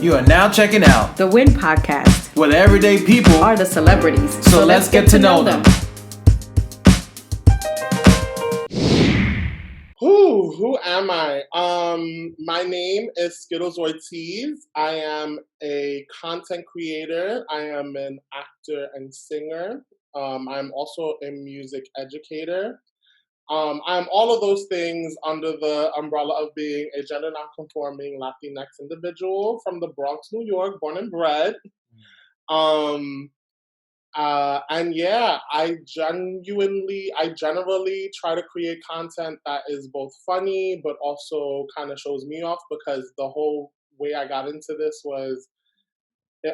You are now checking out the Win Podcast, where the everyday people are the celebrities. So let's get to know them. Who am I? My name is SkittLeZ. I am a content creator. I am an actor and singer. I'm also a music educator. I'm all of those things under the umbrella of being a gender nonconforming Latinx individual from the Bronx, New York, born and bred. And yeah, I generally try to create content that is both funny, but also kind of shows me off, because the whole way I got into this was,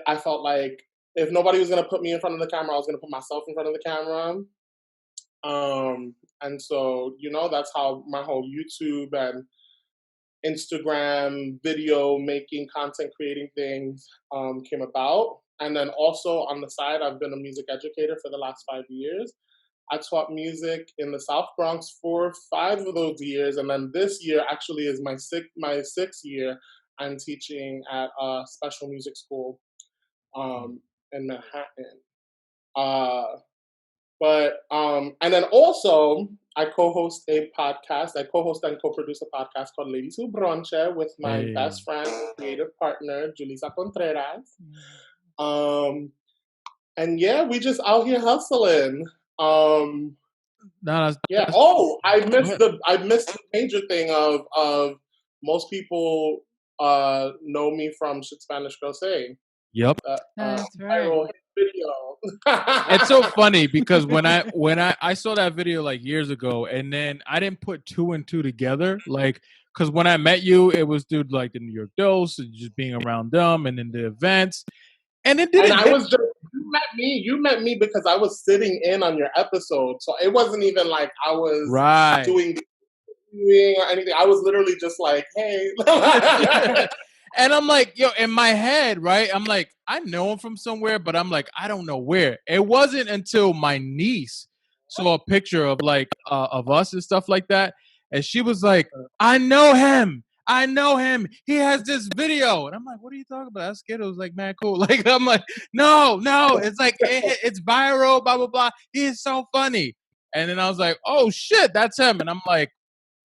I felt like if nobody was going to put me in front of the camera, I was going to put myself in front of the camera. And so, that's how my whole YouTube and Instagram video making, content creating things came about. And then also on the side, I've been a music educator for the last 5 years. I taught music in the South Bronx for 5 of those years. And then this year actually is my sixth year. I'm teaching at a special music school in Manhattan. And then also I co-host a podcast. I co-host and co-produce a podcast called Ladies Who Bronche with my best friend, creative partner, Julissa Contreras. And yeah, we just out here hustling. Yeah. Oh, I missed the major thing of most people know me from Shit Spanish Girl Say. Yep. That's right. Video. It's so funny because when I saw that video like years ago, and then I didn't put 2 and 2 together, like, because when I met you, it was through like the New York Dose and just being around them, and then the events, and it didn't. And I was just you met me because I was sitting in on your episode, so it wasn't even like I was doing or anything. I was literally just like, hey. And I'm like, yo, in my head, right? I'm like, I know him from somewhere, but I'm like, I don't know where. It wasn't until my niece saw a picture of like of us and stuff like that, and she was like, I know him. He has this video. And I'm like, what are you talking about? That Skittle was like, man, cool. Like, I'm like, no. It's like, it's viral, blah, blah, blah. He is so funny. And then I was like, oh, shit, that's him. And I'm like,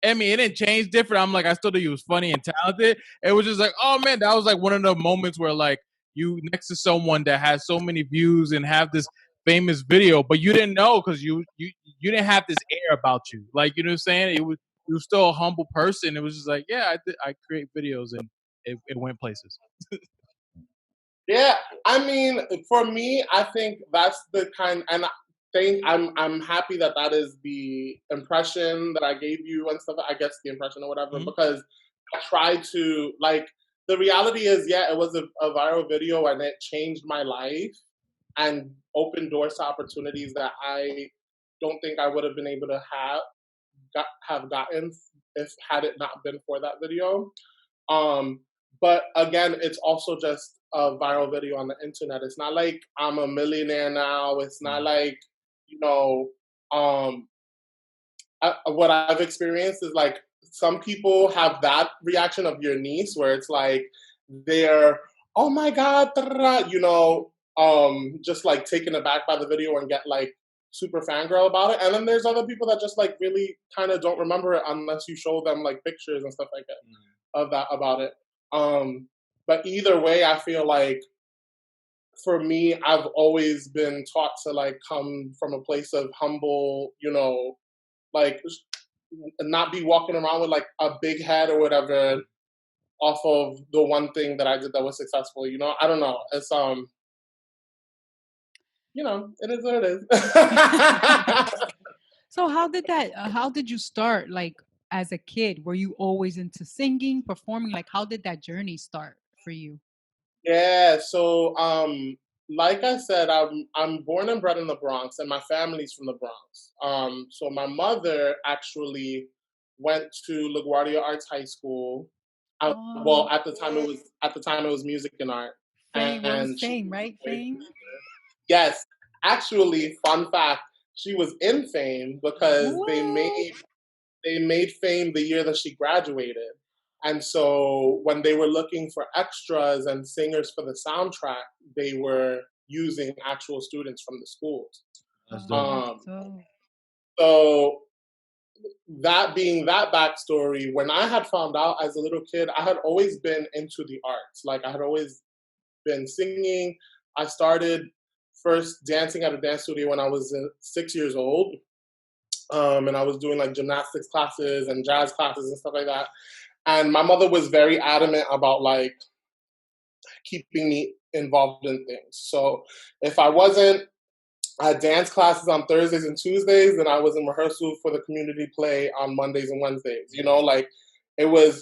I mean, it didn't change different. I'm like, I still think he was funny and talented. It was just like, oh, man, that was like one of the moments where like you next to someone that has so many views and have this famous video, but you didn't know because you didn't have this air about you. Like, you know what I'm saying? You were still a humble person. It was just like, yeah, I create videos, and it went places. Yeah, I mean, for me, I think that's the kind, and I'm happy that is the impression that I gave you and stuff. I guess the impression or whatever, because I tried to, like, the reality is, yeah, it was a viral video and it changed my life and opened doors to opportunities that I don't think I would have been able to have gotten if had it not been for that video. But again, it's also just a viral video on the internet. It's not like I'm a millionaire now. It's not like, what I've experienced is like some people have that reaction of your niece where it's like they're, oh my God, just like taken aback by the video and get like super fangirl about it. And then there's other people that just like really kind of don't remember it unless you show them like pictures and stuff like that about it. But either way, I feel like for me, I've always been taught to like come from a place of humble, like not be walking around with like a big head or whatever off of the one thing that I did that was successful. I don't know. It's it is what it is. So how did you start, like, as a kid? Were you always into singing, performing? Like, how did that journey start for you? Yeah, so like I said, I'm born and bred in the Bronx, and my family's from the Bronx. So my mother actually went to LaGuardia Arts High School. Well, at the time it was music and art. Fame, right? Fame. Yes, actually, fun fact, she was in Fame because they made Fame the year that she graduated. And so when they were looking for extras and singers for the soundtrack, they were using actual students from the schools. That's dope. So that being that backstory, when I had found out as a little kid, I had always been into the arts. Like I had always been singing. I started first dancing at a dance studio when I was 6 years old. And I was doing like gymnastics classes and jazz classes and stuff like that. And my mother was very adamant about like keeping me involved in things. So if I wasn't at dance classes on Thursdays and Tuesdays, then I was in rehearsal for the community play on Mondays and Wednesdays. You know, like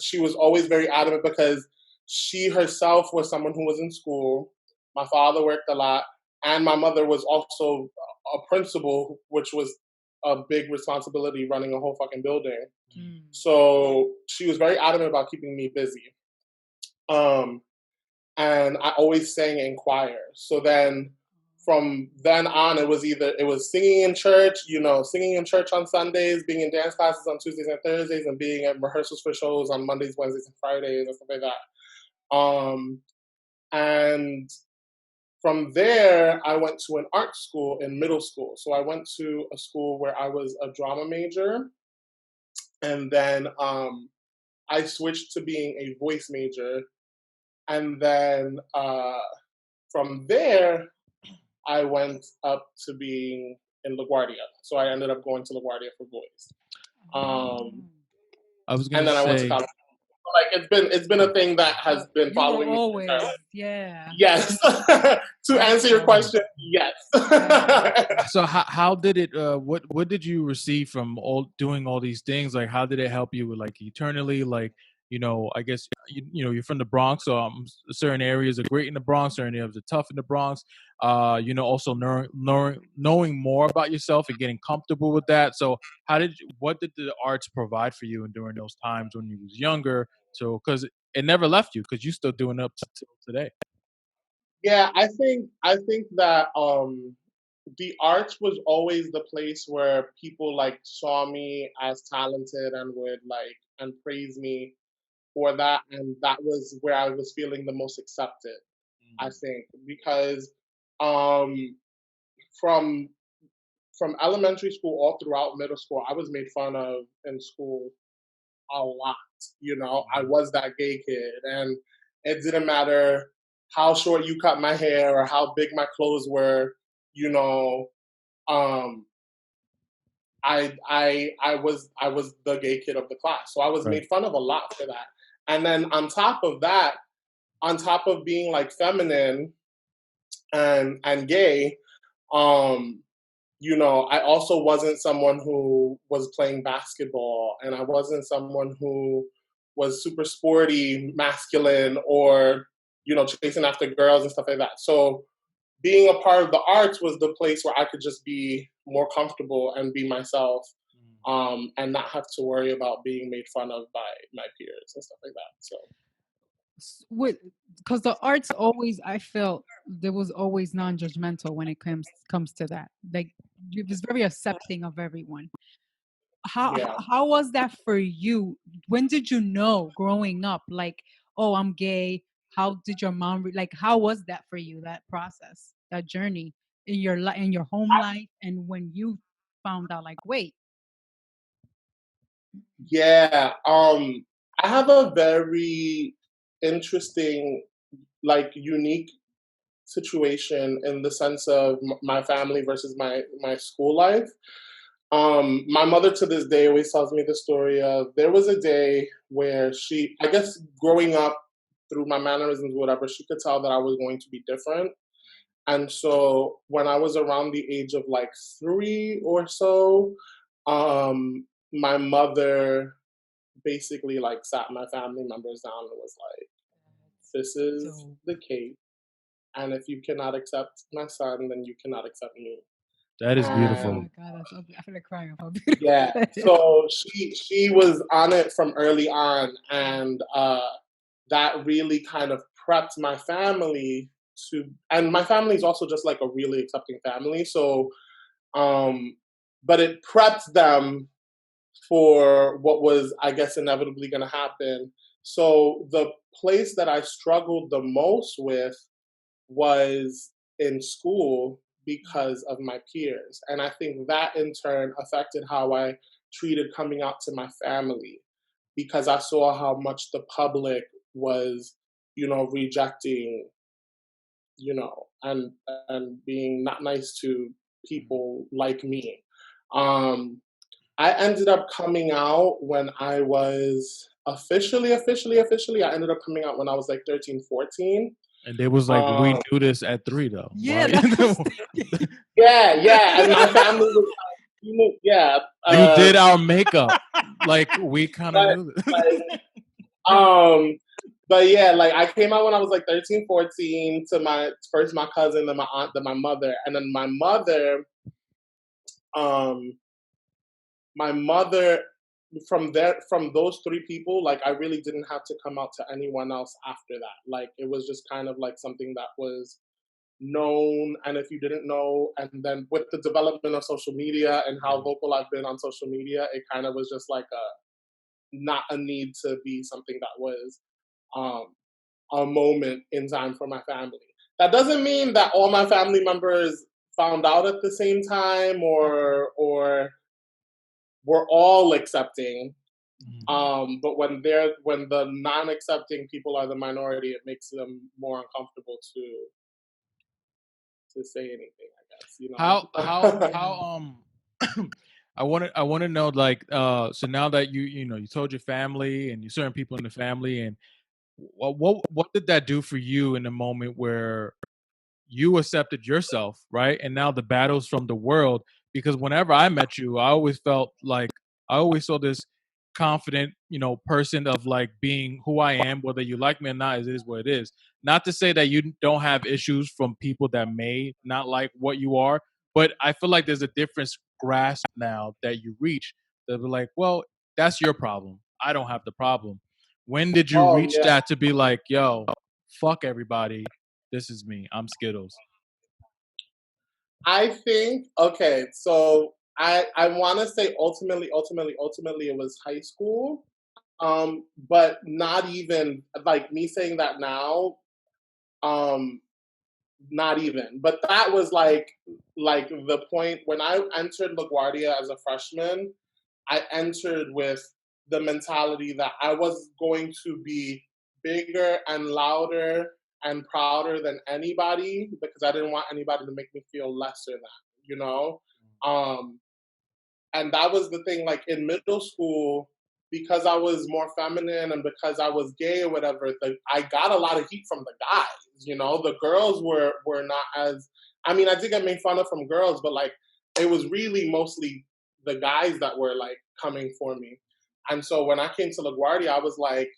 she was always very adamant because she herself was someone who was in school. My father worked a lot, and my mother was also a principal, which was a big responsibility running a whole fucking building. So she was very adamant about keeping me busy. And I always sang in choir. So then from then on, it was singing in church, singing in church on Sundays, being in dance classes on Tuesdays and Thursdays, and being at rehearsals for shows on Mondays, Wednesdays, and Fridays, and stuff like that. And from there, I went to an art school in middle school. So I went to a school where I was a drama major. And then I switched to being a voice major. And then from there, I went up to being in LaGuardia. So I ended up going to LaGuardia for voice. I was going to say, I went to college. Like it's been a thing that has been following me always. Yeah. Yes. To answer your question, yes. So how did it? What did you receive from doing all these things? Like, how did it help you with like eternally? Like, I guess you're from the Bronx, so certain areas are great in the Bronx, certain areas are tough in the Bronx. Also knowing more about yourself and getting comfortable with that. So what did the arts provide for you during those times when you was younger? So because it never left you, because you still doing it up till today. Yeah, I think that the arts was always the place where people like saw me as talented and would like and praise me for that, and that was where I was feeling the most accepted. I think because from elementary school all throughout middle school, I was made fun of in school a lot. I was that gay kid, and it didn't matter how short you cut my hair or how big my clothes were. I was the gay kid of the class, so I was made fun of a lot for that. And then on top of that, on top of being like feminine and gay, I also wasn't someone who was playing basketball, and I wasn't someone who was super sporty, masculine, or, chasing after girls and stuff like that. So being a part of the arts was the place where I could just be more comfortable and be myself, and not have to worry about being made fun of by my peers and stuff like that. So. Because the arts always, I felt there was always non-judgmental when it comes to that. Like it was very accepting of everyone. How was that for you? When did you know growing up? Like, oh, I'm gay. How did your mom how was that for you? That process, that journey in your home life, and when you found out, like, wait. Yeah, I have a very interesting, like, unique situation in the sense of my family versus my school life. My mother to this day always tells me the story of there was a day where I guess growing up through my mannerisms, whatever, she could tell that I was going to be different. And so when I was around the age of like 3 or so, my mother basically like sat my family members down and was like, this is the case. And if you cannot accept my son, then you cannot accept me. That is beautiful. Oh my God, I feel like crying. How beautiful. Yeah. So she was on it from early on, and that really kind of prepped my family and my family is also just like a really accepting family. So, but it prepped them for what was, I guess, inevitably going to happen. So the place that I struggled the most with was in school because of my peers. And I think that in turn affected how I treated coming out to my family, because I saw how much the public was, rejecting, and being not nice to people like me. Um, I ended up coming out when I was officially, I ended up coming out when I was like 13, 14. And they was like, we do this at 3 though. Yeah, Why- Yeah, and my family was like, yeah. you did our makeup. Like we kind of But, knew this. but yeah, like I came out when I was like 13, 14 to my cousin, then my aunt, then my mother. And then um, my mother, from those three people, like I really didn't have to come out to anyone else after that. Like it was just kind of like something that was known, and if you didn't know, and then with the development of social media and how vocal I've been on social media, it kind of was just like not a need to be something that was a moment in time for my family. That doesn't mean that all my family members found out at the same time or we're all accepting. But when the non-accepting people are the minority, it makes them more uncomfortable to say anything, I guess. How I want to know, like, so now that you told your family and you certain people in the family, and what did that do for you in the moment where you accepted yourself, right? And now the battles from the world, because whenever I met you, I always felt like I always saw this confident, person of like being who I am, whether you like me or not, it is what it is. Not to say that you don't have issues from people that may not like what you are, but I feel like there's a different grasp now that you reach that be like, well, that's your problem. I don't have the problem. When did you Oh reach yeah. that to be like, yo, fuck everybody, this is me. I'm SkittLeZ. I think, okay, so I want to say ultimately it was high school. But not even like me saying that now, um, not even. But that was like the point when I entered LaGuardia as a freshman. I entered with the mentality that I was going to be bigger and louder and prouder than anybody, because I didn't want anybody to make me feel lesser than. Um, and that was the thing, like in middle school, because I was more feminine and because I was gay or whatever, I got a lot of heat from the guys. The girls were not as, I mean, I did get made fun of from girls, but like it was really mostly the guys that were like coming for me. And so when I came to LaGuardia, I was like,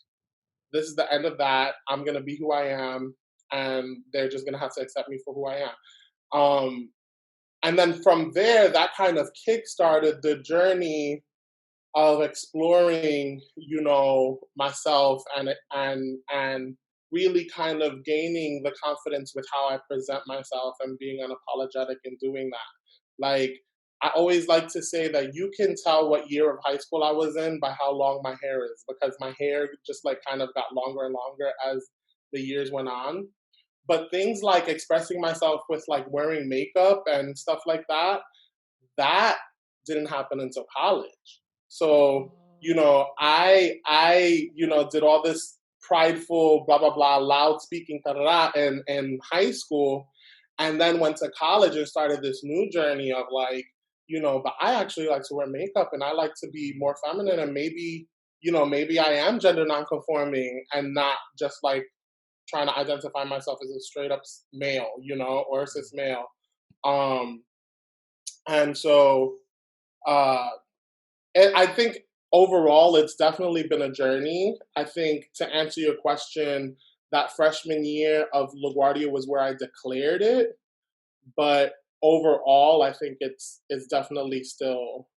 this is the end of that. I'm gonna be who I am, and they're just gonna have to accept me for who I am. And then from there, that kind of kickstarted the journey of exploring, myself and really kind of gaining the confidence with how I present myself and being unapologetic in doing that. Like, I always like to say that you can tell what year of high school I was in by how long my hair is, because my hair just like kind of got longer and longer as the years went on. But things like expressing myself with like wearing makeup and stuff like that didn't happen until college. So, I did all this prideful, blah, blah, blah, loud speaking, in high school, and then went to college and started this new journey of like, but I actually like to wear makeup and I like to be more feminine, and maybe I am gender nonconforming and not just like trying to identify myself as a straight up male, or a cis male. And so, uh, and I think overall, it's definitely been a journey. I think to answer your question, that freshman year of LaGuardia was where I declared it, but overall, I think it's definitely still.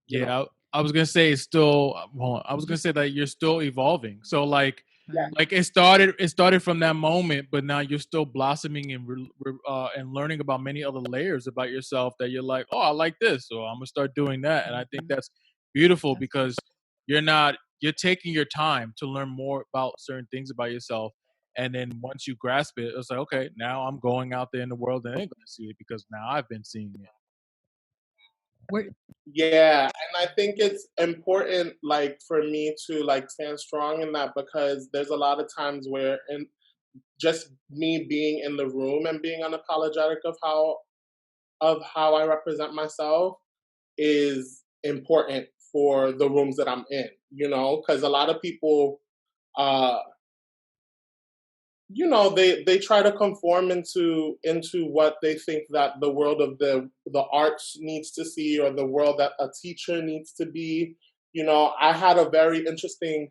Yeah, I was gonna say it's still. Hold on. I was gonna say that you're still evolving. So like it started from that moment, but now you're still blossoming and learning about many other layers about yourself that you're like, oh, I like this, so I'm gonna start doing that. And I think that's beautiful because you're not you're taking your time to learn more about certain things about yourself. And then once you grasp it, it's like, okay, now I'm going out there in the world and they're going to see it because now I've been seeing it. Yeah, and I think it's important, like, for me to like stand strong in that, because there's a lot of times where, in just me being in the room and being unapologetic of how I represent myself is important for the rooms that I'm in, you know, because a lot of people, uh, you know, they try to conform into what they think that the world of the arts needs to see, or the world that a teacher needs to be. You know, I had a very interesting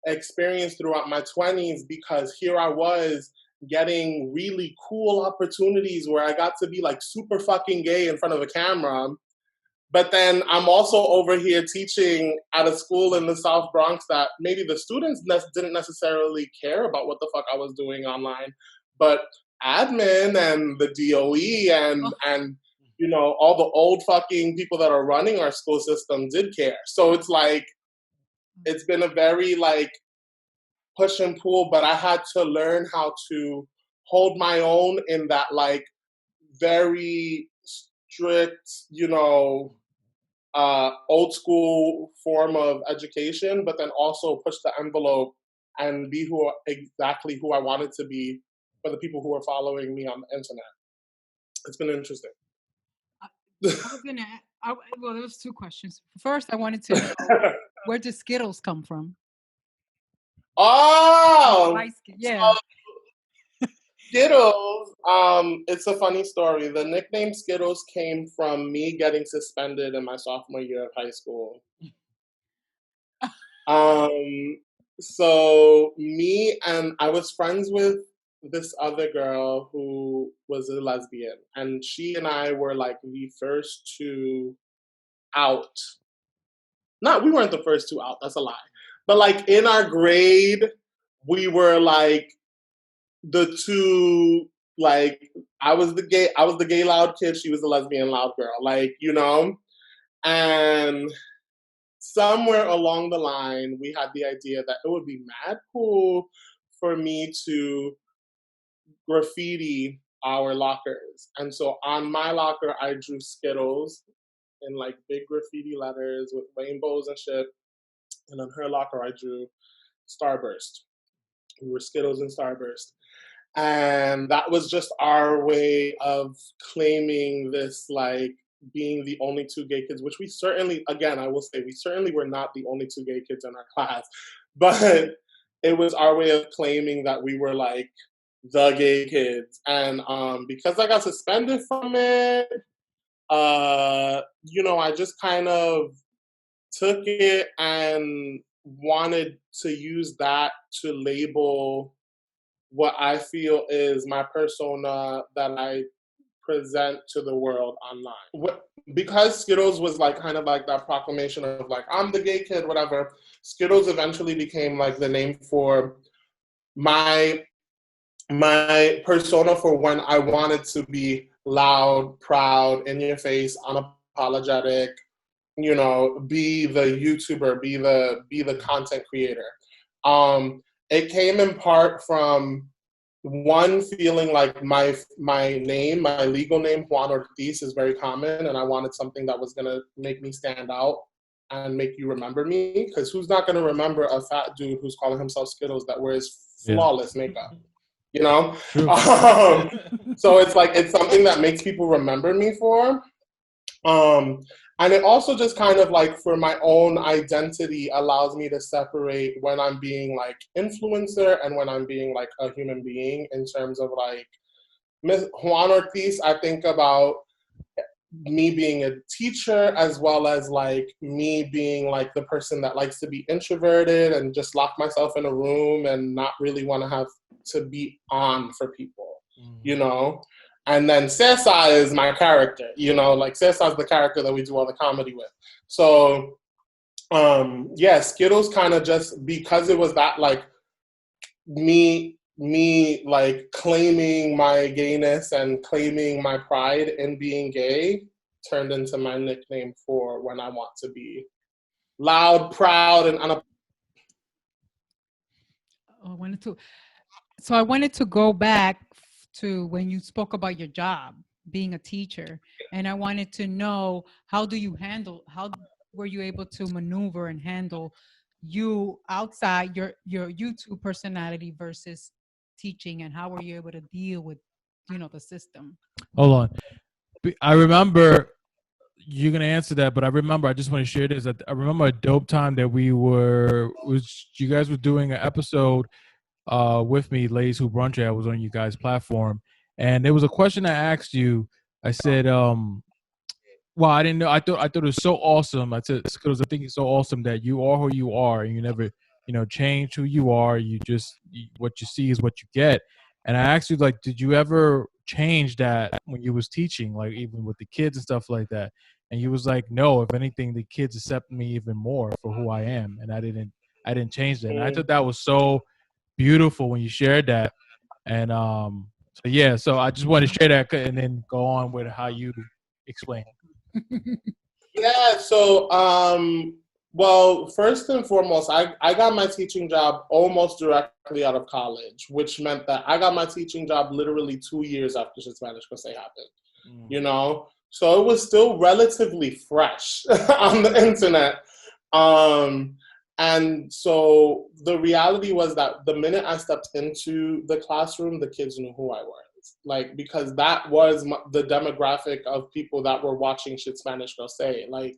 experience throughout my 20s, because here I was getting really cool opportunities where I got to be like super fucking gay in front of a camera. But then I'm also over here teaching at a school in the South Bronx that maybe the students didn't necessarily care about what the fuck I was doing online, but admin and the DOE and you know, all the old fucking people that are running our school system did care. So it's like, it's been a very like push and pull, but I had to learn how to hold my own in that like very strict, you know, old school form of education, but then also push the envelope and be exactly who I wanted to be for the people who are following me on the internet. It's been interesting. Well, there was two questions. First, I wanted to know, where do Skittles come from? Oh, yeah. Skittles. It's a funny story. The nickname Skittles came from me getting suspended in my sophomore year of high school. So me and I was friends with this other girl who was a lesbian, and she and I were like the first two out. We weren't the first two out, that's a lie. But like in our grade, we were like the two, like I was the gay loud kid, she was the lesbian loud girl, like, you know? And somewhere along the line, we had the idea that it would be mad cool for me to graffiti our lockers. And so on my locker, I drew Skittles in like big graffiti letters with rainbows and shit. And on her locker, I drew Starburst. We were Skittles and Starburst. And that was just our way of claiming this, like, being the only two gay kids, which we certainly, again, I will say, we certainly were not the only two gay kids in our class. But it was our way of claiming that we were, like, the gay kids. And because I got suspended from it, you know, I just kind of took it and wanted to use that to label what I feel is my persona that I present to the world online. Because Skittles was like kind of like that proclamation of like, I'm the gay kid, whatever, Skittles eventually became like the name for my persona for when I wanted to be loud, proud, in your face, unapologetic, you know, be the YouTuber, be the content creator. It came in part from one, feeling like my name, my legal name, Juan Ortiz, is very common, and I wanted something that was gonna make me stand out and make you remember me, because who's not gonna remember a fat dude who's calling himself Skittles that wears flawless makeup, you know? So it's like, it's something that makes people remember me for. And it also just kind of like, for my own identity, allows me to separate when I'm being like influencer and when I'm being like a human being, in terms of like Juan Ortiz. I think about me being a teacher, as well as like me being like the person that likes to be introverted and just lock myself in a room and not really want to have to be on for people, you know? And then Cesar is my character, you know, like Cesar is the character that we do all the comedy with. So, yeah, Skittles kind of just, because it was that like me like claiming my gayness and claiming my pride in being gay, turned into my nickname for when I want to be loud, proud, and I wanted to. So I wanted to go back to when you spoke about your job, being a teacher, and I wanted to know how were you able to maneuver and handle you outside your YouTube personality versus teaching, and how were you able to deal with the system? Hold on. I remember you're gonna answer that, but I remember I just want to share this. I remember a dope time that you guys were doing an episode with me, Ladies Who Brunch. I was on you guys' platform, and there was a question I asked you. I said, well, I didn't know. I thought it was so awesome. I said, because I think it's so awesome that you are who you are, and you never, change who you are. What you see is what you get. And I asked you, like, did you ever change that when you was teaching, like even with the kids and stuff like that? And you was like, no. If anything, the kids accept me even more for who I am, and I didn't change that. And I thought that was so beautiful when you shared that. And so yeah, so I just want to share that and then go on with how you explain. Yeah, so well, first and foremost, I got my teaching job almost directly out of college, which meant that I got my teaching job literally 2 years after Spanish Crusade happened. So it was still relatively fresh on the internet. And so the reality was that the minute I stepped into the classroom, the kids knew who I was. Like, because that was the demographic of people that were watching Shit Spanish Girl Say. Like,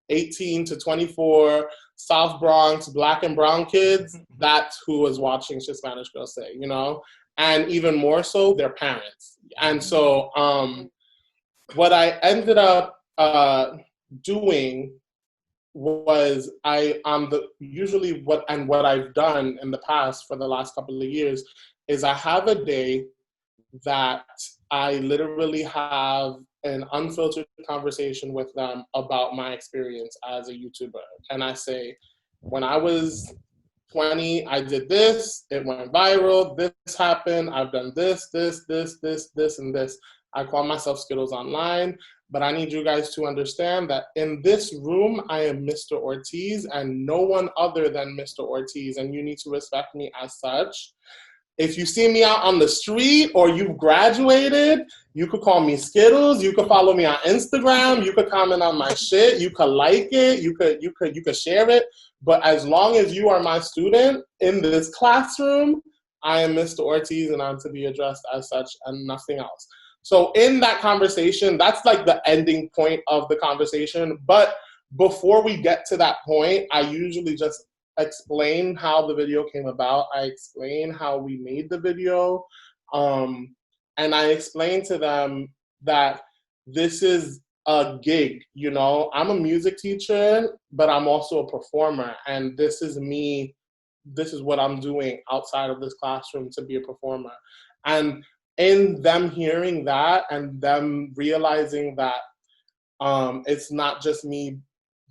18 to 24, South Bronx, Black and brown kids, that's who was watching Shit Spanish Girl Say, And even more so, their parents. And so what I ended up doing was usually what I've done in the past for the last couple of years is I have a day that I literally have an unfiltered conversation with them about my experience as a YouTuber. And I say, when I was 20, I did this, it went viral, this happened, I've done this, and this. I call myself SkittLeZ Online, but I need you guys to understand that in this room, I am Mr. Ortiz and no one other than Mr. Ortiz, and you need to respect me as such. If you see me out on the street or you've graduated, you could call me SkittLeZ. You could follow me on Instagram. You could comment on my shit. You could like it. You could share it. But as long as you are my student in this classroom, I am Mr. Ortiz and I'm to be addressed as such and nothing else. So in that conversation, that's like the ending point of the conversation. But before we get to that point, I usually just explain how the video came about. I explain how we made the video. And I explain to them that this is a gig, I'm a music teacher, but I'm also a performer. And this is me. This is what I'm doing outside of this classroom to be a performer. And in them hearing that and them realizing that it's not just me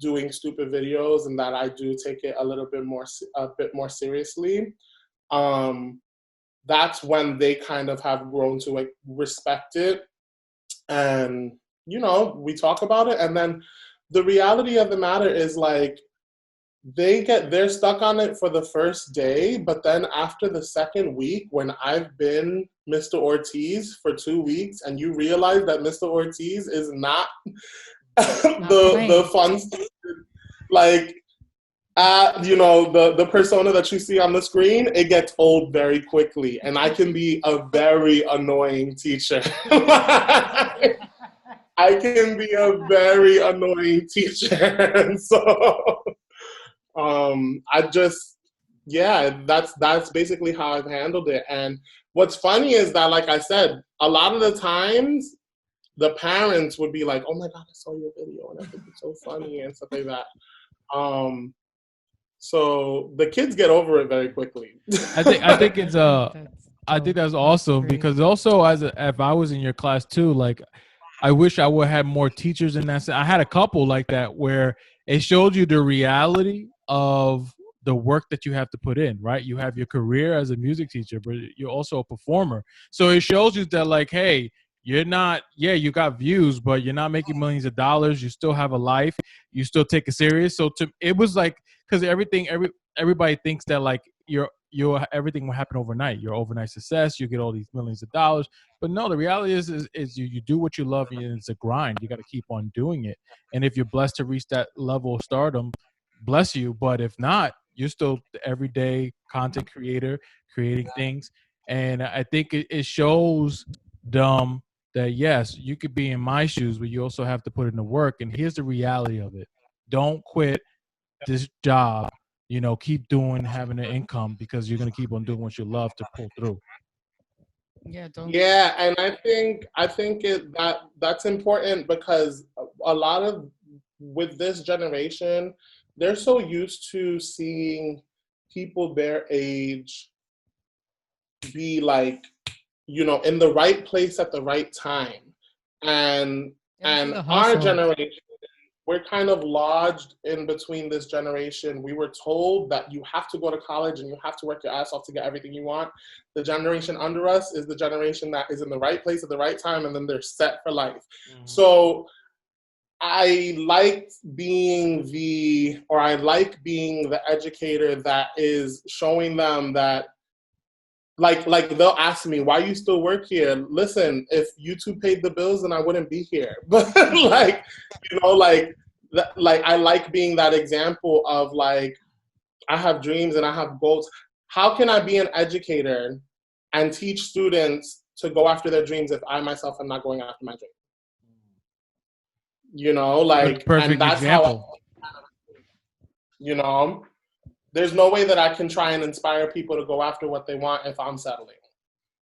doing stupid videos and that I do take it a bit more seriously, that's when they kind of have grown to respect it. And, we talk about it. And then the reality of the matter is like, they're stuck on it for the first day, but then after the second week, when I've been Mr. Ortiz for 2 weeks and you realize that Mr. Ortiz is not the fun stuff, like the persona that you see on the screen, it gets old very quickly, and I can be a very annoying teacher. I can be a very annoying teacher, and so that's basically how I've handled it. And what's funny is that, like I said, a lot of the times the parents would be like, "Oh my God, I saw your video and I think it's so funny," and stuff like that. So the kids get over it very quickly. I think it's I think that's awesome because also if I was in your class too, like I wish I would have more teachers in that. I had a couple like that where it showed you the reality of the work that you have to put in, right? You have your career as a music teacher, but you're also a performer. So it shows you that like, hey, you're not, you got views, but you're not making millions of dollars. You still have a life. You still take it serious. So it was like, because everybody thinks that like you're everything will happen overnight. Your overnight success, you get all these millions of dollars. But no, the reality is you do what you love, and it's a grind. You got to keep on doing it. And if you're blessed to reach that level of stardom, bless you. But if not, you're still the everyday content creator creating things. And I think it shows them that yes, you could be in my shoes, but you also have to put in the work. And here's the reality of it: don't quit this job. Keep having an income, because you're gonna keep on doing what you love to pull through. Yeah, don't. Yeah, and I think that's important, because a lot of, with this generation, they're so used to seeing people their age be like, in the right place at the right time. And our generation, we're kind of lodged in between this generation. We were told that you have to go to college and you have to work your ass off to get everything you want. The generation under us is the generation that is in the right place at the right time, and then they're set for life. Mm-hmm. So I like being the educator that is showing them that, like they'll ask me, why you still work here? Listen, if YouTube paid the bills, then I wouldn't be here. But I like being that example of, like, I have dreams and I have goals. How can I be an educator and teach students to go after their dreams if I myself am not going after my dream? Perfect and that's example. How there's no way that I can try and inspire people to go after what they want if I'm settling.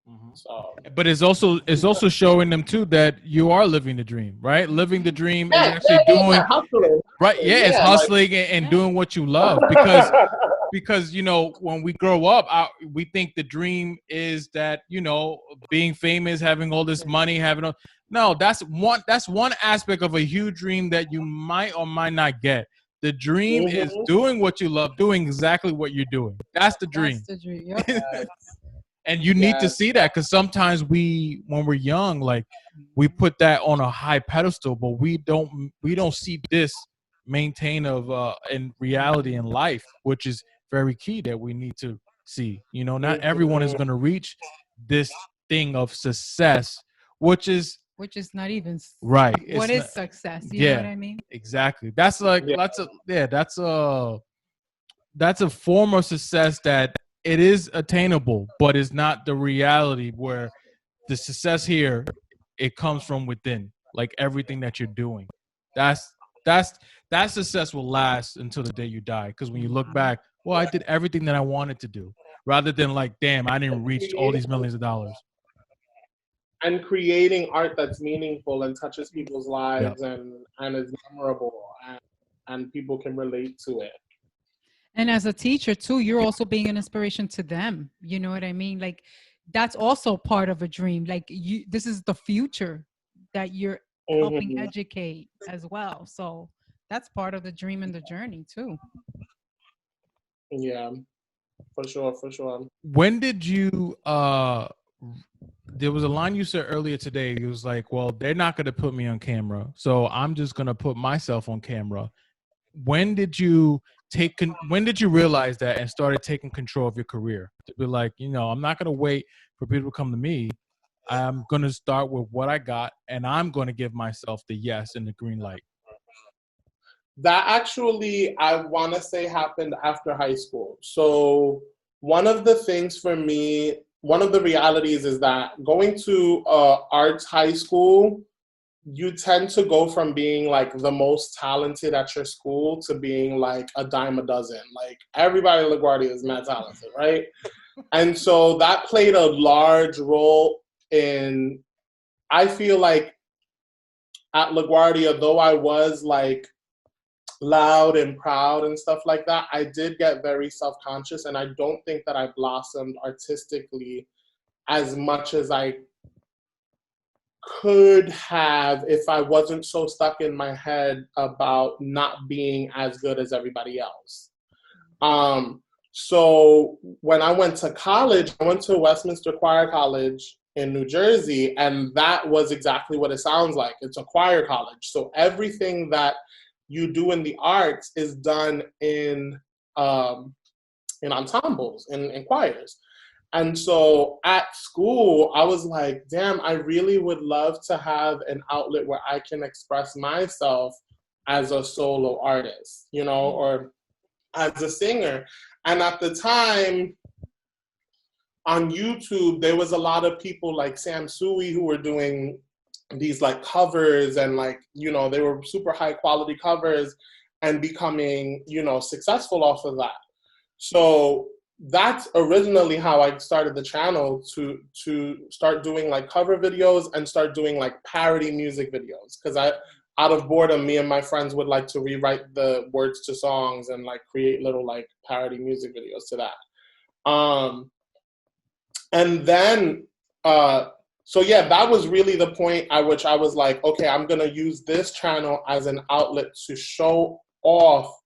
Mm-hmm. So, but it's also showing them too that you are living the dream, right? Living the dream and actually doing right. Yeah, it's hustling and doing what you love, because when we grow up, we think the dream is that being famous, having all this money, no, that's one aspect of a huge dream that you might or might not get. The dream is doing what you love, doing exactly what you're doing. That's the dream. That's the dream. Yep. And you need to see that, because sometimes when we're young, like, we put that on a high pedestal, but we don't see this maintain of in reality in life, which is very key that we need to see. Not everyone is going to reach this thing of success, which is not even right. What is success? You know what I mean? Exactly. That's that's a form of success that it is attainable, but it's not the reality, where the success here, it comes from within, like everything that you're doing. That success will last until the day you die. Because when you look back, well, I did everything that I wanted to do, rather than like, damn, I didn't reach all these millions of dollars. And creating art that's meaningful and touches people's lives and is memorable, and people can relate to it. And as a teacher too, you're also being an inspiration to them. You know what I mean? Like, that's also part of a dream. Like, this is the future that you're helping educate as well. So that's part of the dream and the journey too. Yeah, for sure. When did you there was a line you said earlier today. It was like, well, they're not going to put me on camera, so I'm just going to put myself on camera. When did you realize that and started taking control of your career? To be like, I'm not going to wait for people to come to me. I'm going to start with what I got, and I'm going to give myself the yes and the green light. That actually, I want to say, happened after high school. So one of the things for me, one of the realities is that going to arts high school, you tend to go from being like the most talented at your school to being like a dime a dozen. Like, everybody in LaGuardia is mad talented, right? And so that played a large role in, I feel like at LaGuardia, though I was like loud and proud and stuff like that, I did get very self-conscious, and I don't think that I blossomed artistically as much as I could have if I wasn't so stuck in my head about not being as good as everybody else. So when I went to college, I went to Westminster Choir College in New Jersey, and that was exactly what it sounds like. It's a choir college. So everything that you do in the arts is done in in ensembles, in choirs. And so at school, I was like, damn, I really would love to have an outlet where I can express myself as a solo artist, you know, or as a singer. And at the time, on YouTube, there was a lot of people like Sam Sui who were doing these like covers, and like, you know, they were super high quality covers and becoming, you know, successful off of that. So that's originally how I started the channel, to start doing like cover videos and start doing like parody music videos. Because out of boredom, me and my friends would like to rewrite the words to songs and like create little like parody music videos to that. And then, so yeah, that was really the point at which I was like, okay, I'm gonna use this channel as an outlet to show off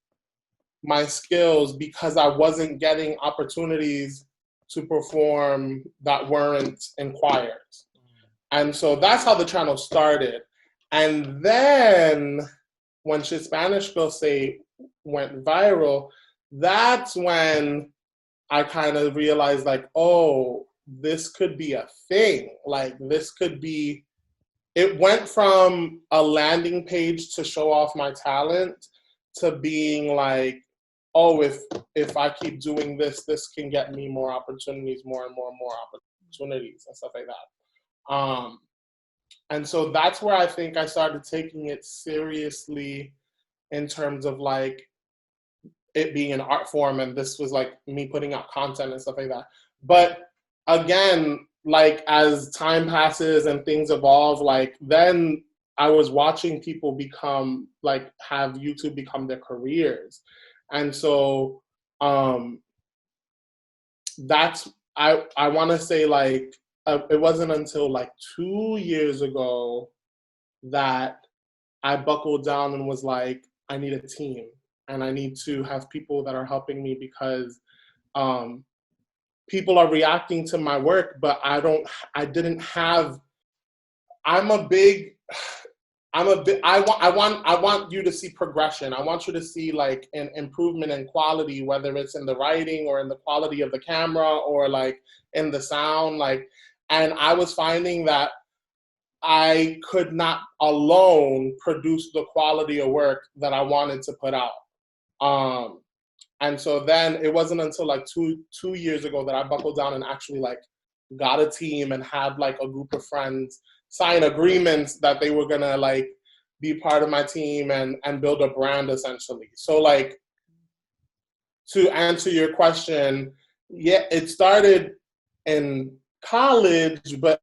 my skills, because I wasn't getting opportunities to perform that weren't in choirs. And so that's how the channel started. And then when Shit Spanish Girl Say went viral, that's when I kind of realized like, oh, this could be a thing. Like this could be, it went from a landing page to show off my talent to being like, oh, if I keep doing this, this can get me more opportunities, more and more opportunities and stuff like that. And so that's where I think I started taking it seriously in terms of like it being an art form, and this was like me putting out content and stuff like that. But again, like as time passes and things evolve, like then I was watching people become like have YouTube become their careers. And so that's, I want to say like, it wasn't until like 2 years ago that I buckled down and was like, I need a team and I need to have people that are helping me, because people are reacting to my work, but I want you to see progression. I want you to see like an improvement in quality, whether it's in the writing or in the quality of the camera or like in the sound. Like, and I was finding that I could not alone produce the quality of work that I wanted to put out. And so then it wasn't until like two years ago that I buckled down and actually like got a team and had like a group of friends sign agreements that they were gonna like be part of my team and build a brand essentially. So like, to answer your question, yeah, it started in college, but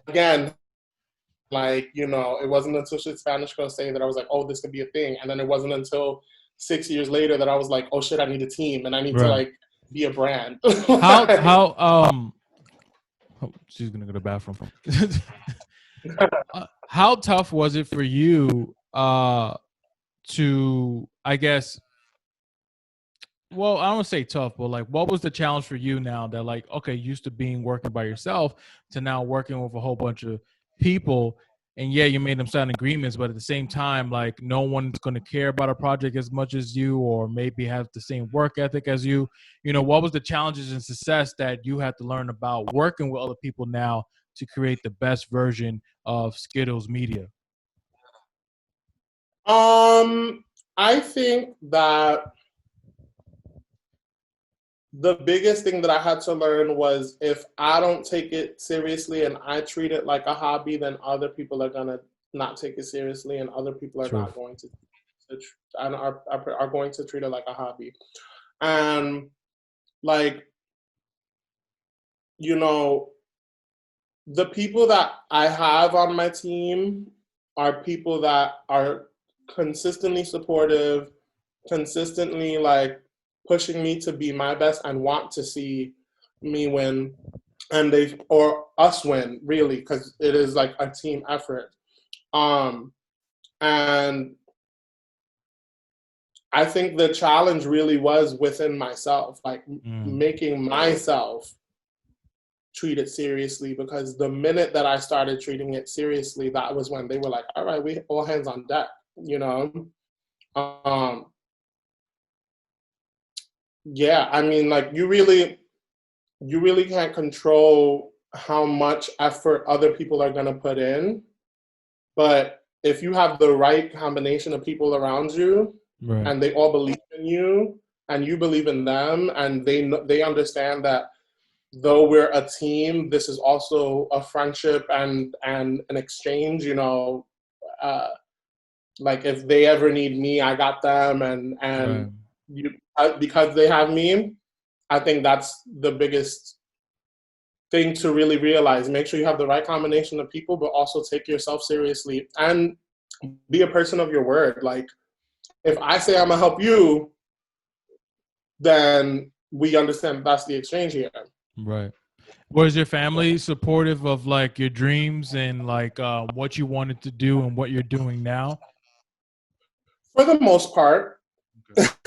again, like, you know, it wasn't until Shit Spanish Girl Say that I was like, oh, this could be a thing. And then it wasn't until 6 years later that I was like, oh shit, I need a team and I need to like be a brand. She's gonna go to the bathroom. How tough was it for you to, I guess, well, I don't want to say tough, but like, what was the challenge for you now that like, okay, used to being working by yourself to now working with a whole bunch of people, and yeah, you made them sign agreements, but at the same time, like no one's going to care about a project as much as you, or maybe have the same work ethic as you. You know, what was the challenges and success that you had to learn about working with other people now to create the best version of SkittLeZ media? I think that the biggest thing that I had to learn was, if I don't take it seriously and I treat it like a hobby, then other people are gonna not take it seriously, and other people are not going to and are going to treat it like a hobby. And like, you know, the people that I have on my team are people that are consistently supportive, consistently like pushing me to be my best and want to see me win, and or us win, really, because it is like a team effort. And I think the challenge really was within myself, like making myself treat it seriously, because the minute that I started treating it seriously, that was when they were like, all right, we all hands on deck, you know? Yeah, I mean, like you really can't control how much effort other people are gonna put in, but if you have the right combination of people around you, Right. and they all believe in you, and you believe in them, and they understand that though we're a team, this is also a friendship and an exchange. Uh, like if they ever need me, I got them, Right. and because they have me, I think that's the biggest thing to really realize. Make sure you have the right combination of people, but also take yourself seriously and be a person of your word. Like if I say I'm gonna help you, then we understand that's the exchange here. Right. Was your family supportive of like your dreams and like what you wanted to do and what you're doing now? For the most part.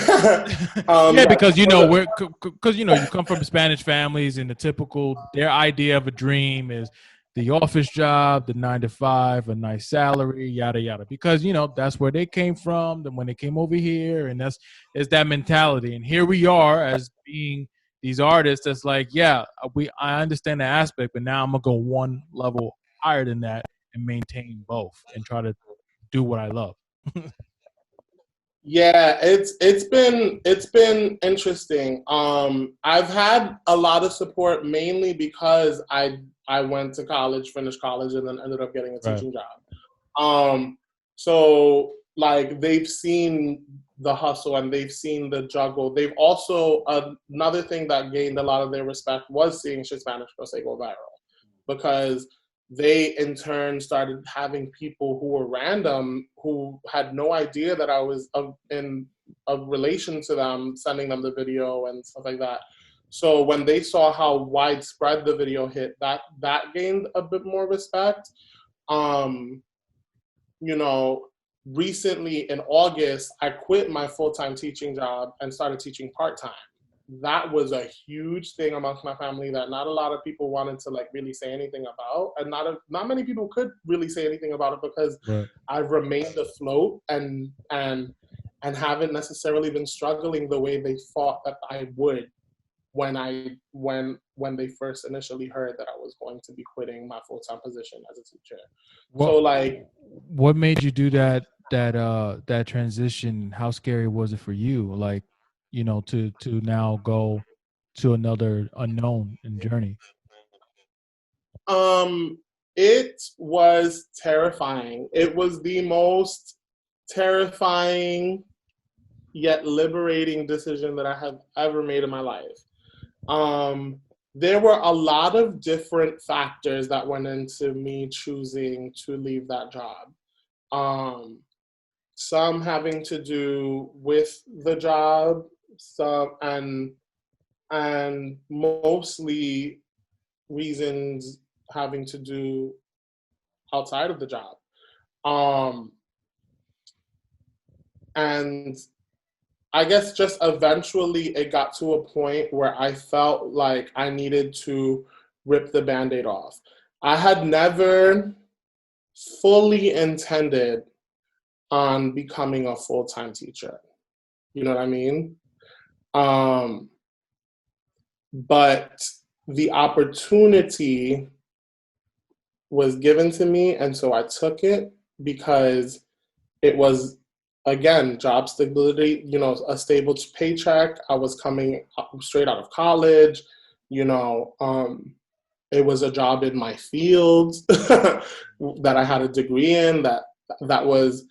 Yeah, because you For know the, we're because you know you come from Spanish families and the typical their idea of a dream is the office job, the 9 to 5, a nice salary, yada yada. Because you know that's where they came from. Then when they came over here, and that's is that mentality. And here we are as being these artists. That's like, yeah, I understand the aspect, but now I'm gonna go one level higher than that and maintain both and try to do what I love. yeah, it's been interesting. I've had a lot of support mainly because I went to college, finished college, and then ended up getting a Right. teaching job. So like they've seen the hustle and they've seen the juggle. They've also another thing that gained a lot of their respect was seeing Shit Spanish Pro Se go viral, because they in turn started having people who were random who had no idea that I was in a relation to them, sending them the video and stuff like that. So when they saw how widespread the video hit, that gained a bit more respect. Um, you know, recently in August, I quit my full-time teaching job and started teaching part-time. That was a huge thing amongst my family that not a lot of people wanted to like really say anything about, and not many people could really say anything about it because Right. I've remained afloat and haven't necessarily been struggling the way they thought that I would when they first initially heard that I was going to be quitting my full-time position as a teacher. So like, What made you do that transition? How scary was it for you? Like, you know, to now go to another unknown and journey. it was terrifying. It was the most terrifying yet liberating decision that I have ever made in my life. There were a lot of different factors that went into me choosing to leave that job. Some having to do with the job, some and mostly reasons having to do outside of the job. Um, and I guess just eventually it got to a point where I felt like I needed to rip the Band-Aid off. I had never fully intended on becoming a full-time teacher. You know what I mean? But the opportunity was given to me, and so I took it because it was, again, job stability, a stable paycheck. I was coming straight out of college, it was a job in my field that I had a degree in, that was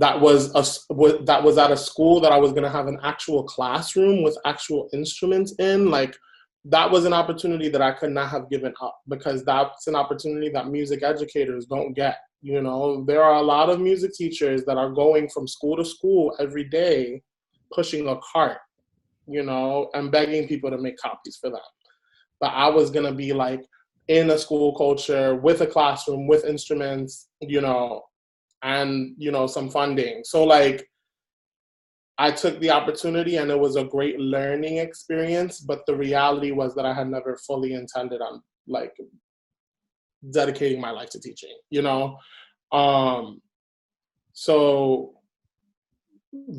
at a school that I was going to have an actual classroom with actual instruments in. Like, that was an opportunity that I could not have given up, because that's an opportunity that music educators don't get. There are a lot of music teachers that are going from school to school every day, pushing a cart, and begging people to make copies for them. But I was going to be like in a school culture with a classroom, with instruments, and, some funding. So like, I took the opportunity and it was a great learning experience, but the reality was that I had never fully intended on like dedicating my life to teaching, So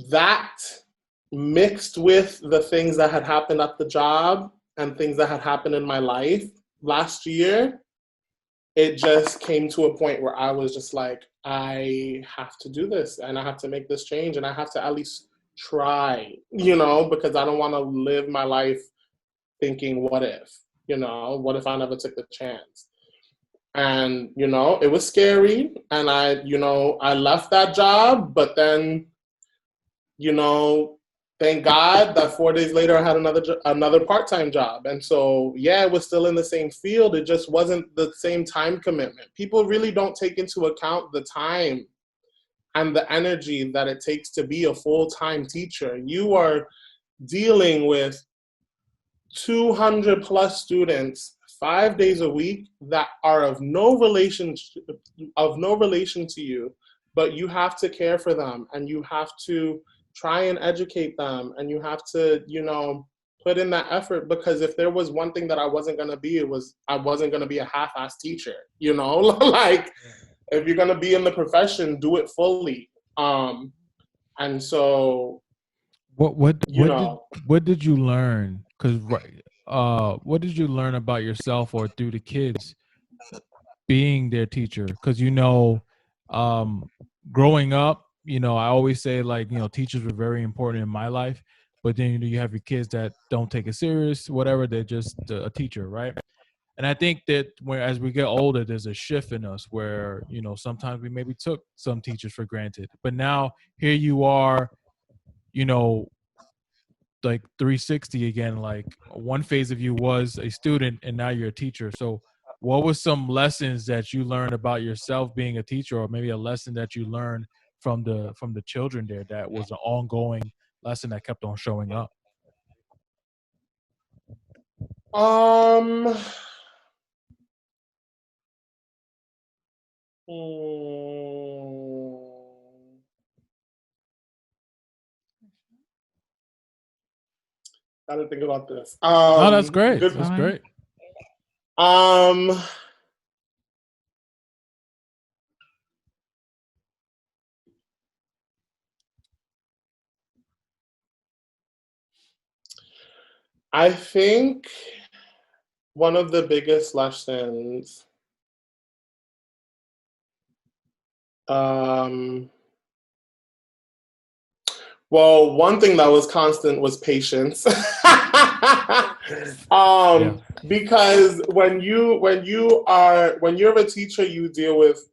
that mixed with the things that had happened at the job and things that had happened in my life last year, it just came to a point where I was just like, I have to do this and I have to make this change and I have to at least try, because I don't want to live my life thinking, what if, what if I never took the chance? And, it was scary. And I left that job, but then, thank God that 4 days later I had another part-time job. And so, it was still in the same field. It just wasn't the same time commitment. People really don't take into account the time and the energy that it takes to be a full-time teacher. You are dealing with 200 plus students 5 days a week that are of no relation to you, but you have to care for them and you have to try and educate them and you have to, put in that effort, because if there was one thing that I wasn't going to be, I wasn't going to be a half-assed teacher, like if you're going to be in the profession, do it fully. And so what did you learn? Because what did you learn about yourself or through the kids being their teacher? Because growing up, I always say teachers were very important in my life, but then you have your kids that don't take it serious, whatever. They're just a teacher, right? And I think that as we get older, there's a shift in us where sometimes we maybe took some teachers for granted, but now here you are, like 360 again. Like one phase of you was a student and now you're a teacher. So what were some lessons that you learned about yourself being a teacher, or maybe a lesson that you learned from the children there that was an ongoing lesson that kept on showing up? Gotta think about this. Oh, that's great. Good. That's great. I think one of the biggest lessons, well, one thing that was constant was patience. Because when you're a teacher, you deal with,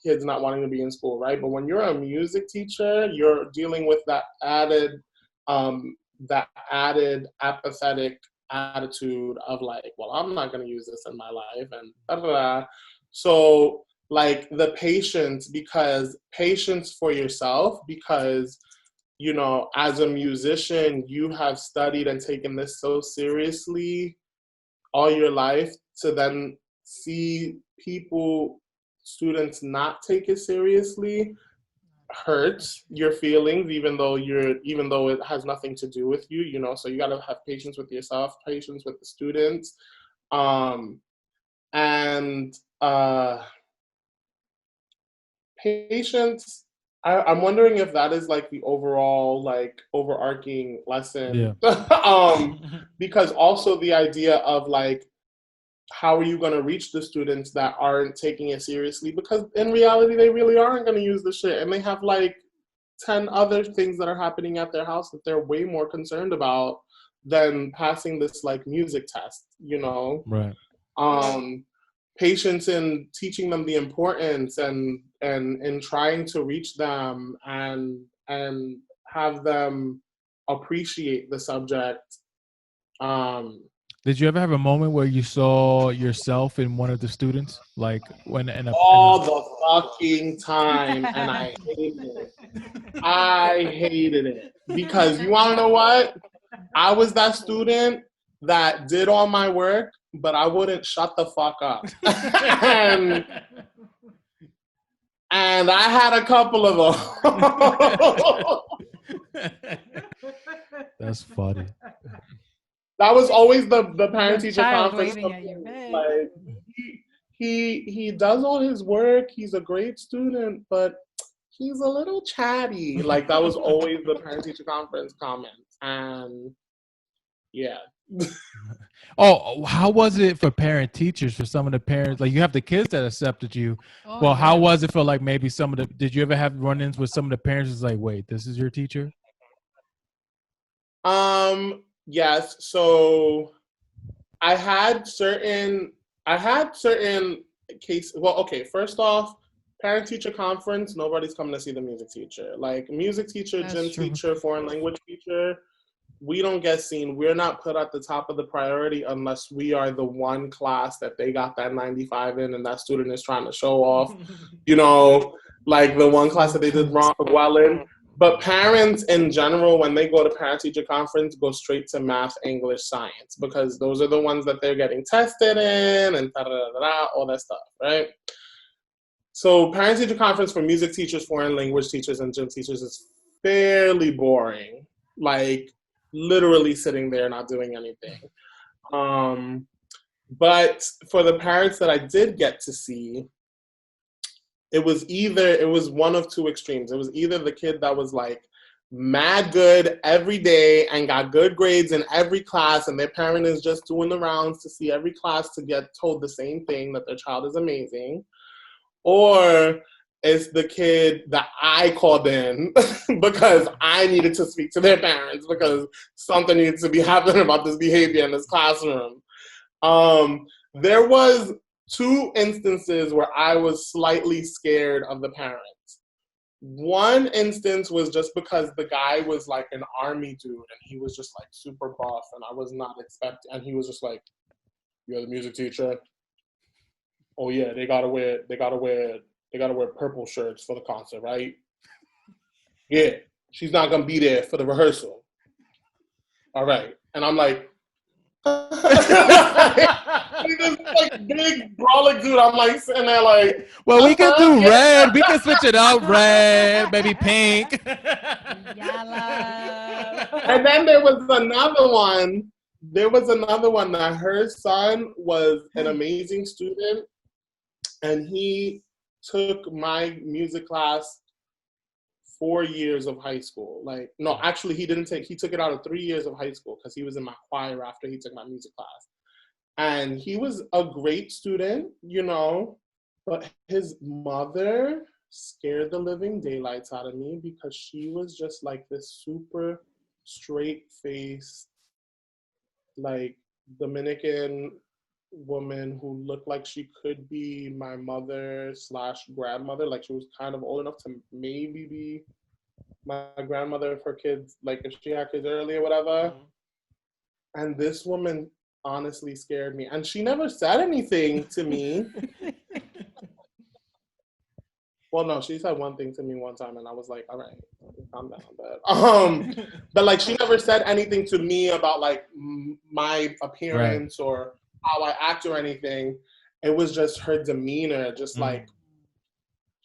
kids not wanting to be in school, right? But when you're a music teacher, you're dealing with that added apathetic attitude of like, well, I'm not going to use this in my life, and blah, blah, blah. So like the patience for yourself, because as a musician, you have studied and taken this so seriously all your life, to then see students not take it seriously, hurts your feelings, even though it has nothing to do with you, so you got to have patience with yourself, patience with the students, and patience. I'm wondering if that is like the overall like overarching lesson. Because also the idea of like, how are you going to reach the students that aren't taking it seriously? Because in reality, they really aren't going to use the shit. And they have like 10 other things that are happening at their house that they're way more concerned about than passing this like music test, Right. Patience in teaching them the importance and in trying to reach them and have them appreciate the subject. Did you ever have a moment where you saw yourself in one of the students, like all the fucking time, and I hated it because you want to know what? I was that student that did all my work, but I wouldn't shut the fuck up. and I had a couple of them. That's funny. That was always the parent-teacher conference. Like, he does all his work. He's a great student, but he's a little chatty. Like, that was always the parent-teacher conference comment. And yeah. Oh, how was it for parent teachers, for some of the parents? Like, you have the kids that accepted you. Oh, Well, how yeah. was it for like maybe some of the, did you ever have run-ins with some of the parents who's like, wait, this is your teacher? Yes. So I had certain cases. Well, okay, first off, parent teacher conference, nobody's coming to see the music teacher. Like, music teacher, That's gym true. teacher, foreign language teacher, we don't get seen. We're not put at the top of the priority unless we are the one class that they got that 95 in and that student is trying to show off, you know, like the one class that they did wrong well in. But parents in general, when they go to parent-teacher conference, go straight to math, English, science, because those are the ones that they're getting tested in and da-da-da-da, all that stuff, right? So parent-teacher conference for music teachers, foreign language teachers, and gym teachers is fairly boring. Like, literally sitting there not doing anything. But for the parents that I did get to see, it was one of two extremes. It was either the kid that was like mad good every day and got good grades in every class, and their parent is just doing the rounds to see every class to get told the same thing, that their child is amazing. Or it's the kid that I called in because I needed to speak to their parents because something needed to be happening about this behavior in this classroom. There was 2 instances where I was slightly scared of the parents. One instance was just because the guy was like an army dude and he was just like super buff and I was not expecting, and he was just like, "You're the music teacher? Oh yeah, they gotta wear purple shirts for the concert, right? Yeah, she's not gonna be there for the rehearsal. All right." And I'm like, he's this like big brolic dude. I'm like sitting there like, well, we can do red. We can switch it out, red, maybe pink. Yellow. And then there was another one. There was another one that her son was an amazing student, and he took my music class 4 years of high school. Like, no, actually he took it out of 3 years of high school because he was in my choir after he took my music class. And he was a great student, you know, but his mother scared the living daylights out of me because she was just like this super straight-faced, like Dominican woman who looked like she could be my mother/grandmother. Like, she was kind of old enough to maybe be my grandmother if her kids, like if she had kids early or whatever. And this woman honestly scared me. And she never said anything to me. Well, no, she said one thing to me one time and I was like, all right, calm down. But like, she never said anything to me about like my appearance or how I act or anything. It was just her demeanor, just like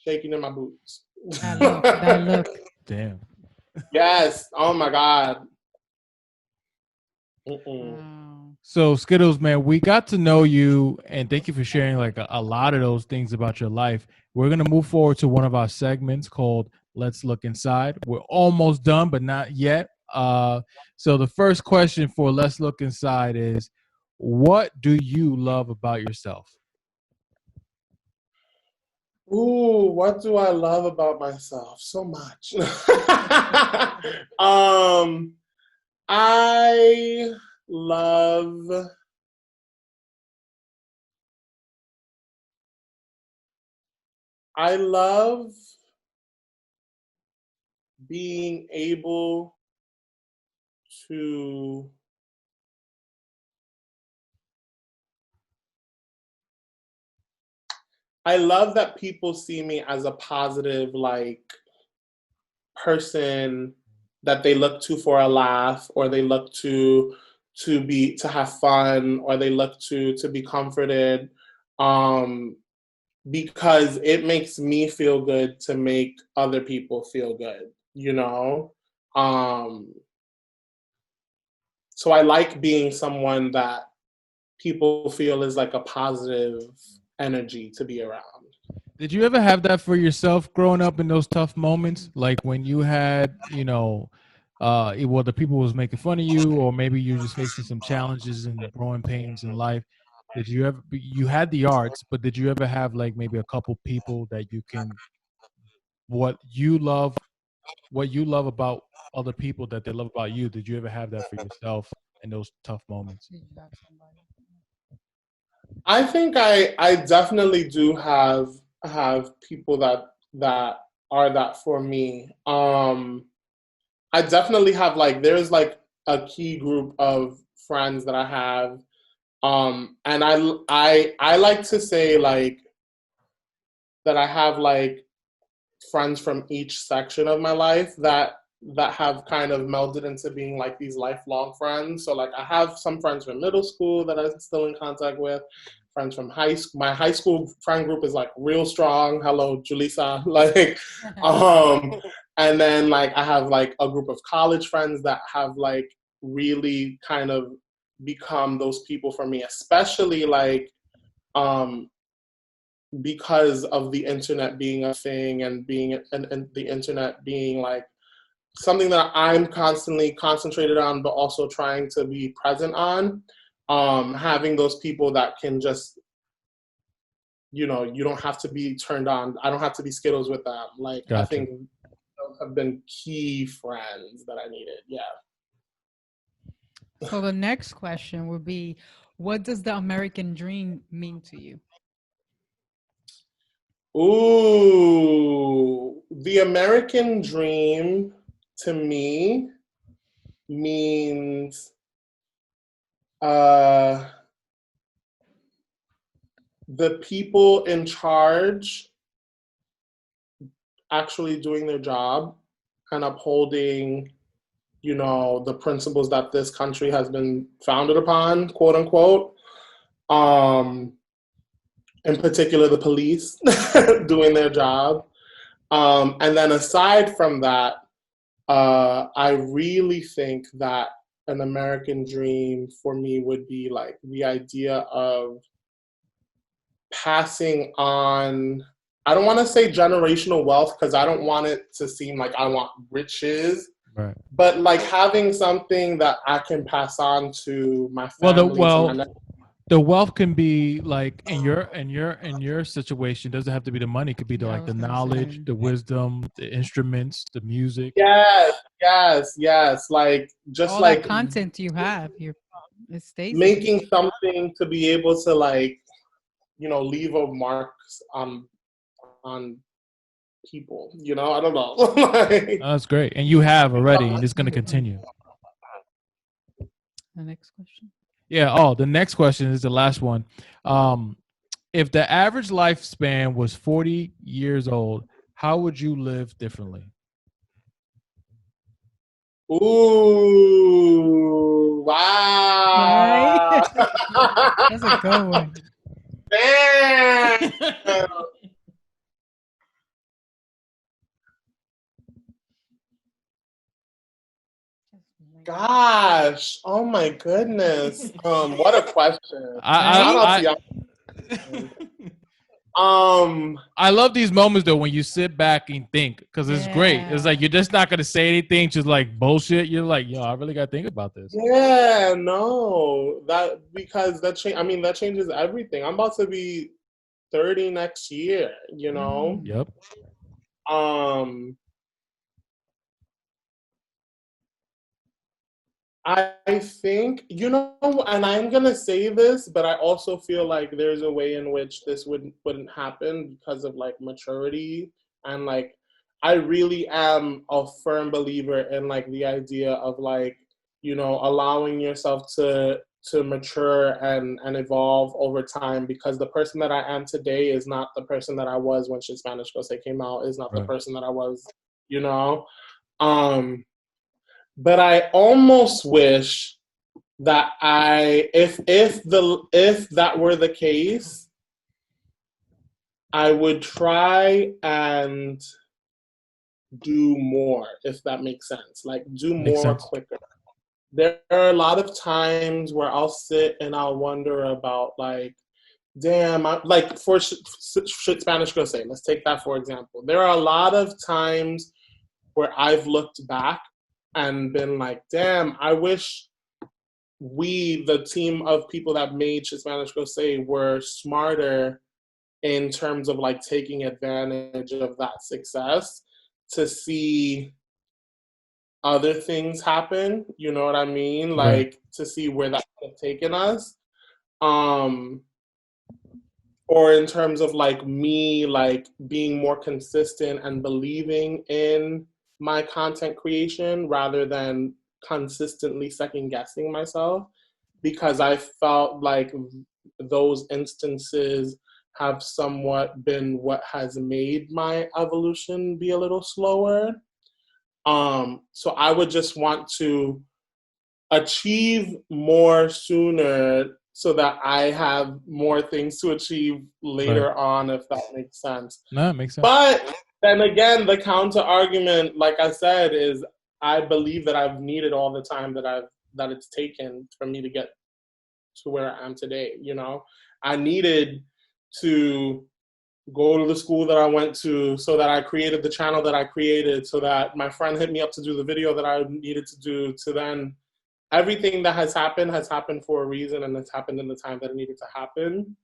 shaking in my boots. That look. Damn. Yes. Oh my God. Wow. So SkittLeZ, man, we got to know you, and thank you for sharing like a lot of those things about your life. We're gonna move forward to one of our segments called "Let's Look Inside." We're almost done, but not yet. So the first question for "Let's Look Inside" is, what do you love about yourself? Ooh, what do I love about myself? So much. I love being able to I love that people see me as a positive, like, person that they look to for a laugh, or they look to have fun, or they look to be comforted, because it makes me feel good to make other people feel good, you know? So I like being someone that people feel is like a positive energy to be around. Did you ever have that for yourself growing up in those tough moments? Like when you had, well, the people was making fun of you, or maybe you're just facing some challenges and growing pains in life. Did you ever, you had the arts, but did you ever have like maybe a couple people that you can, what you love, what you love about other people that they love about you? Did you ever have that for yourself in those tough moments? Did you have somebody? I think I definitely do have people that are that for me. I definitely have like there's like a key group of friends that I have. And I like to say like that I have like friends from each section of my life that have kind of melded into being like these lifelong friends. So like I have some friends from middle school that I'm still in contact with, friends from high school. My high school friend group is like real strong. Hello, Julissa. Like, and then like I have like a group of college friends that have like really kind of become those people for me, especially like because of the internet being a thing and being and the internet being like something that I'm constantly concentrated on, but also trying to be present on. Having those people that can just, you don't have to be turned on. I don't have to be Skittles with them. Like, Gotcha. I think those have been key friends that I needed. Yeah. So the next question would be, what does the American dream mean to you? Ooh, the American dream to me means the people in charge actually doing their job and upholding, the principles that this country has been founded upon, quote unquote. In particular, the police doing their job. And then aside from that, I really think that an American dream for me would be like the idea of passing on, I don't want to say generational wealth because I don't want it to seem like I want riches, Right. but like having something that I can pass on to my family. The wealth can be like in your situation doesn't have to be the money. It could be Yeah, I like was the gonna knowledge, say. the wisdom, the instruments, the music. Yes. Like just All that like content you have, it stays with you. making something to be able to like, leave a mark on people. I don't know. Like, Oh, that's great, and you have already, and it's going to continue. The next question. Yeah. Oh, the next question is the last one. If the average lifespan was 40 years old, how would you live differently? ooh, Right? wow. That's a good one. Damn. Gosh. Oh my goodness. What a question. Shout out to y'all. I love these moments though when you sit back and think, because it's great. It's like Yeah. you're just not gonna say anything, just like bullshit. You're like, yo, I really gotta think about this. Yeah, no. Because that changes everything. I'm about to be 30 next year, Yep. Um I think, and I'm gonna say this, but I also feel like there's a way in which this wouldn't happen because of like maturity and like I really am a firm believer in like the idea of like, allowing yourself to mature and evolve over time because the person that I am today is not the person that I was when Shit Spanish Go Say came out, is not the Right. person that I was, you know? But I almost wish that if that were the case, I would try and do more, if that makes sense. Like do Makes more sense. quicker. There are a lot of times where I'll sit and I'll wonder about like, damn, like for Shit Spanish Girl Say, let's take that for example. There are a lot of times where I've looked back and been like, damn, I wish we, the team of people that made Shit Spanish Girl Say, were smarter in terms of like taking advantage of that success to see other things happen. You know what I mean? Like to see where that could have taken us. Or in terms of like me, like being more consistent and believing in my content creation rather than consistently second guessing myself, because I felt like those instances have somewhat been what has made my evolution be a little slower. So I would just want to achieve more sooner so that I have more things to achieve later on, if that makes sense. No, it makes sense. But then again, the counter argument, like I said, is I believe that I've needed all the time that it's taken for me to get to where I am today. You know, I needed to go to the school that I went to so that I created the channel that I created, so that my friend hit me up to do the video that I needed to do, to then everything that has happened for a reason, and it's happened in the time that it needed to happen.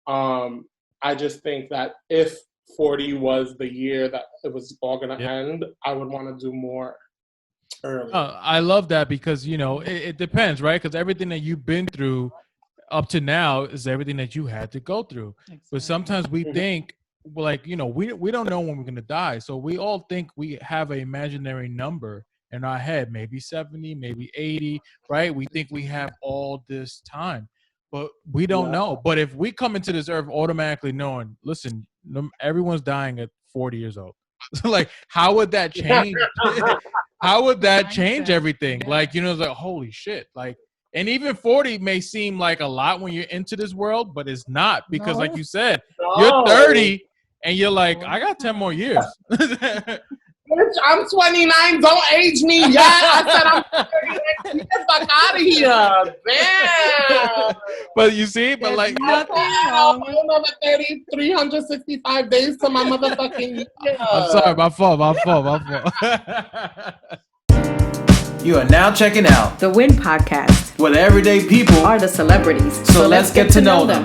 I just think that if 40 was the year that it was all going to end, I would want to do more early. I love that because, you know, it depends, right? Because everything that you've been through up to now is everything that you had to go through. Exactly. But sometimes we think, like, you know, we don't know when we're going to die. So we all think we have an imaginary number in our head, maybe 70, maybe 80, right? We think we have all this time, but we don't know. But if we come into this earth automatically knowing, listen, everyone's dying at 40 years old. Like, how would that change? How would that change everything? Like, you know, it's like, holy shit. Like, and even 40 may seem like a lot when you're into this world, but it's not, because like you said, you're 30 and you're like, I got 10 more years. Bitch, I'm 29. Don't age me yet. I said I'm 30. Get the fuck out of here. Damn. But you see, but like, another 30, 365 days to my motherfucking year. I'm sorry, my fault. You are now checking out the Win Podcast, where everyday people are the celebrities. So let's get to know them.